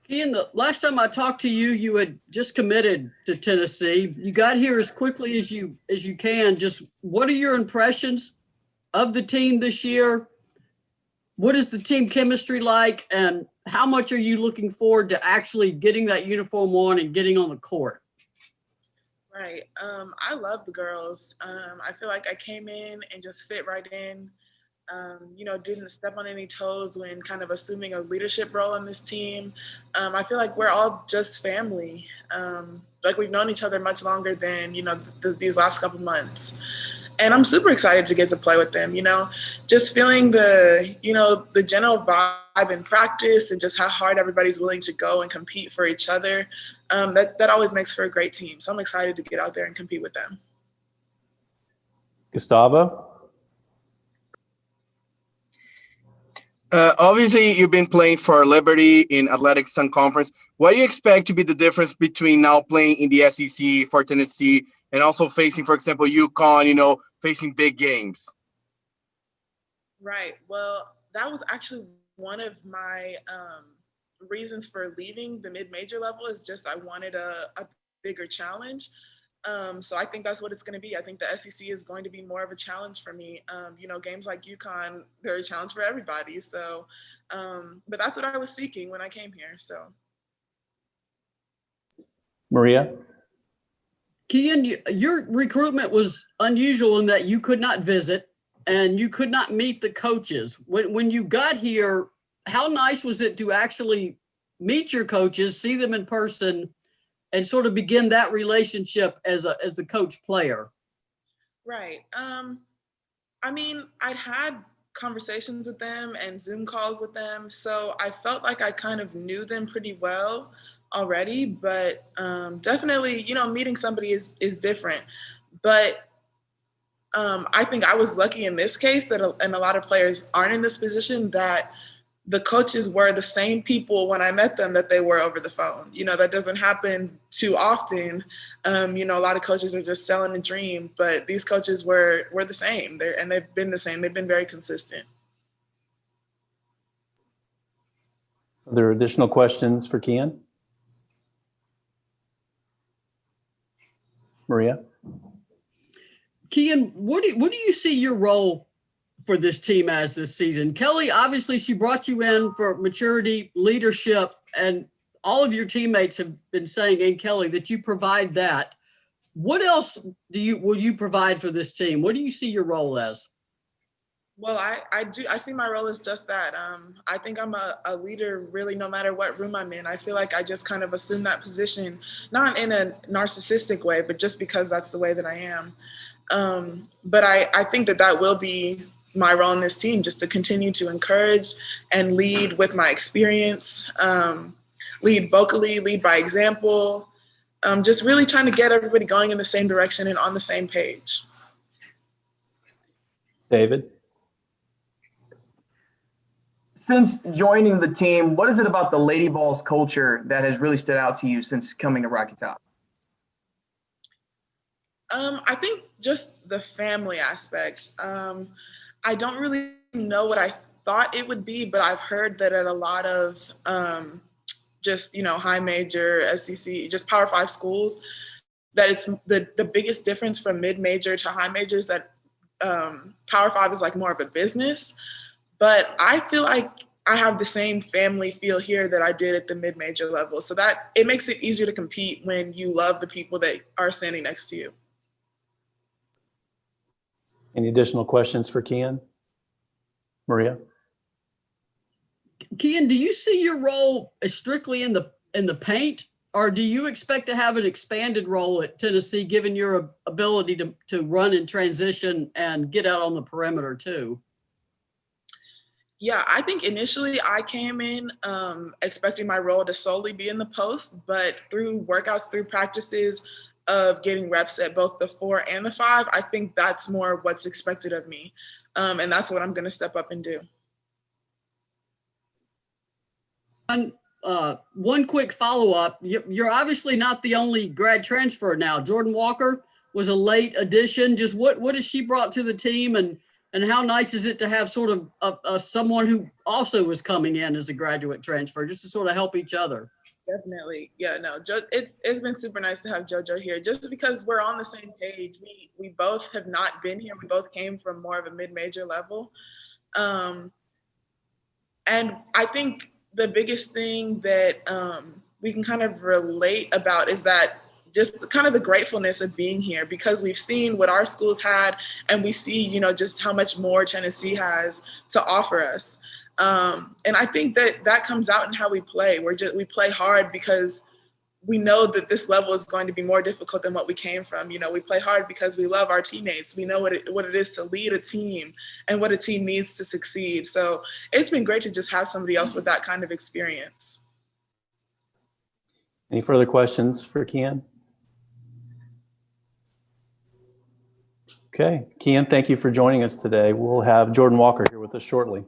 Ian, the last time I talked to you, you had just committed to Tennessee. You got here as quickly as you can. Just what are your impressions of the team this year? What is the team chemistry like, and how much are you looking forward to actually getting that uniform on and getting on the court? Right. I love the girls. I feel like I came in and just fit right in. Didn't step on any toes when kind of assuming a leadership role in this team. I feel like we're all just family. Like we've known each other much longer than, these last couple months. And I'm super excited to get to play with them, just feeling the general vibe in practice and just how hard everybody's willing to go and compete for each other. That always makes for a great team. So I'm excited to get out there and compete with them. Gustavo? Obviously, you've been playing for Liberty in Athletics Sun Conference. What do you expect to be the difference between now playing in the SEC for Tennessee and also facing, for example, UConn, facing big games? Right. Well, that was actually one of my reasons for leaving the mid-major level is just I wanted a bigger challenge. So I think that's what it's going to be. I think the SEC is going to be more of a challenge for me. Games like UConn, they're a challenge for everybody. So, but that's what I was seeking when I came here. So, Maria? Keyen, your recruitment was unusual in that you could not visit and you could not meet the coaches. When you got here, how nice was it to actually meet your coaches, see them in person, and sort of begin that relationship as a coach player? Right. I'd had conversations with them and Zoom calls with them. So I felt like I kind of knew them pretty well already, but definitely, meeting somebody is different. But I think I was lucky in this case and a lot of players aren't in this position that the coaches were the same people when I met them that they were over the phone. That doesn't happen too often. A lot of coaches are just selling a dream, but these coaches were the same. They've been the same. They've been very consistent. Are there additional questions for Keyen? Maria? Keyen, what do you see your role for this team as this season? Kelly, obviously she brought you in for maturity, leadership, and all of your teammates have been saying, and Kelly, that you provide that. What else will you provide for this team? What do you see your role as? Well, I see my role as just that. I think I'm a leader really no matter what room I'm in. I feel like I just kind of assume that position, not in a narcissistic way, but just because that's the way that I am. But I think that will be my role in this team, just to continue to encourage and lead with my experience, lead vocally, lead by example, just really trying to get everybody going in the same direction and on the same page. David? Since joining the team, what is it about the Lady Vols culture that has really stood out to you since coming to Rocky Top? I think just the family aspect. I don't really know what I thought it would be, but I've heard that at a lot of high major SEC, just Power 5 schools, that it's the biggest difference from mid-major to high majors that Power 5 is like more of a business. But I feel like I have the same family feel here that I did at the mid-major level. So that it makes it easier to compete when you love the people that are standing next to you. Any additional questions for Keyen? Maria? Keyen, do you see your role as strictly in the paint, or do you expect to have an expanded role at Tennessee, given your ability to run in transition and get out on the perimeter too? Yeah, I think initially I came in expecting my role to solely be in the post, but through workouts, through practices of getting reps at both the 4 and the 5, I think that's more what's expected of me. And that's what I'm going to step up and do. One quick follow-up. You're obviously not the only grad transfer now. Jordan Walker was a late addition. Just what has she brought to the team, and And how nice is it to have sort of someone who also was coming in as a graduate transfer, just to sort of help each other? Definitely. Yeah, no, it's been super nice to have JoJo here just because we're on the same page. We both have not been here. We both came from more of a mid-major level. And I think the biggest thing that we can kind of relate about is that just kind of the gratefulness of being here, because we've seen what our schools had and we see, you know, just how much more Tennessee has to offer us. And I think that comes out in how we play. We play hard because we know that this level is going to be more difficult than what we came from. You know, we play hard because we love our teammates. We know what it is to lead a team and what a team needs to succeed. So it's been great to just have somebody else with that kind of experience. Any further questions for Keyen? Okay, Keyen, thank you for joining us today. We'll have Jordan Walker here with us shortly.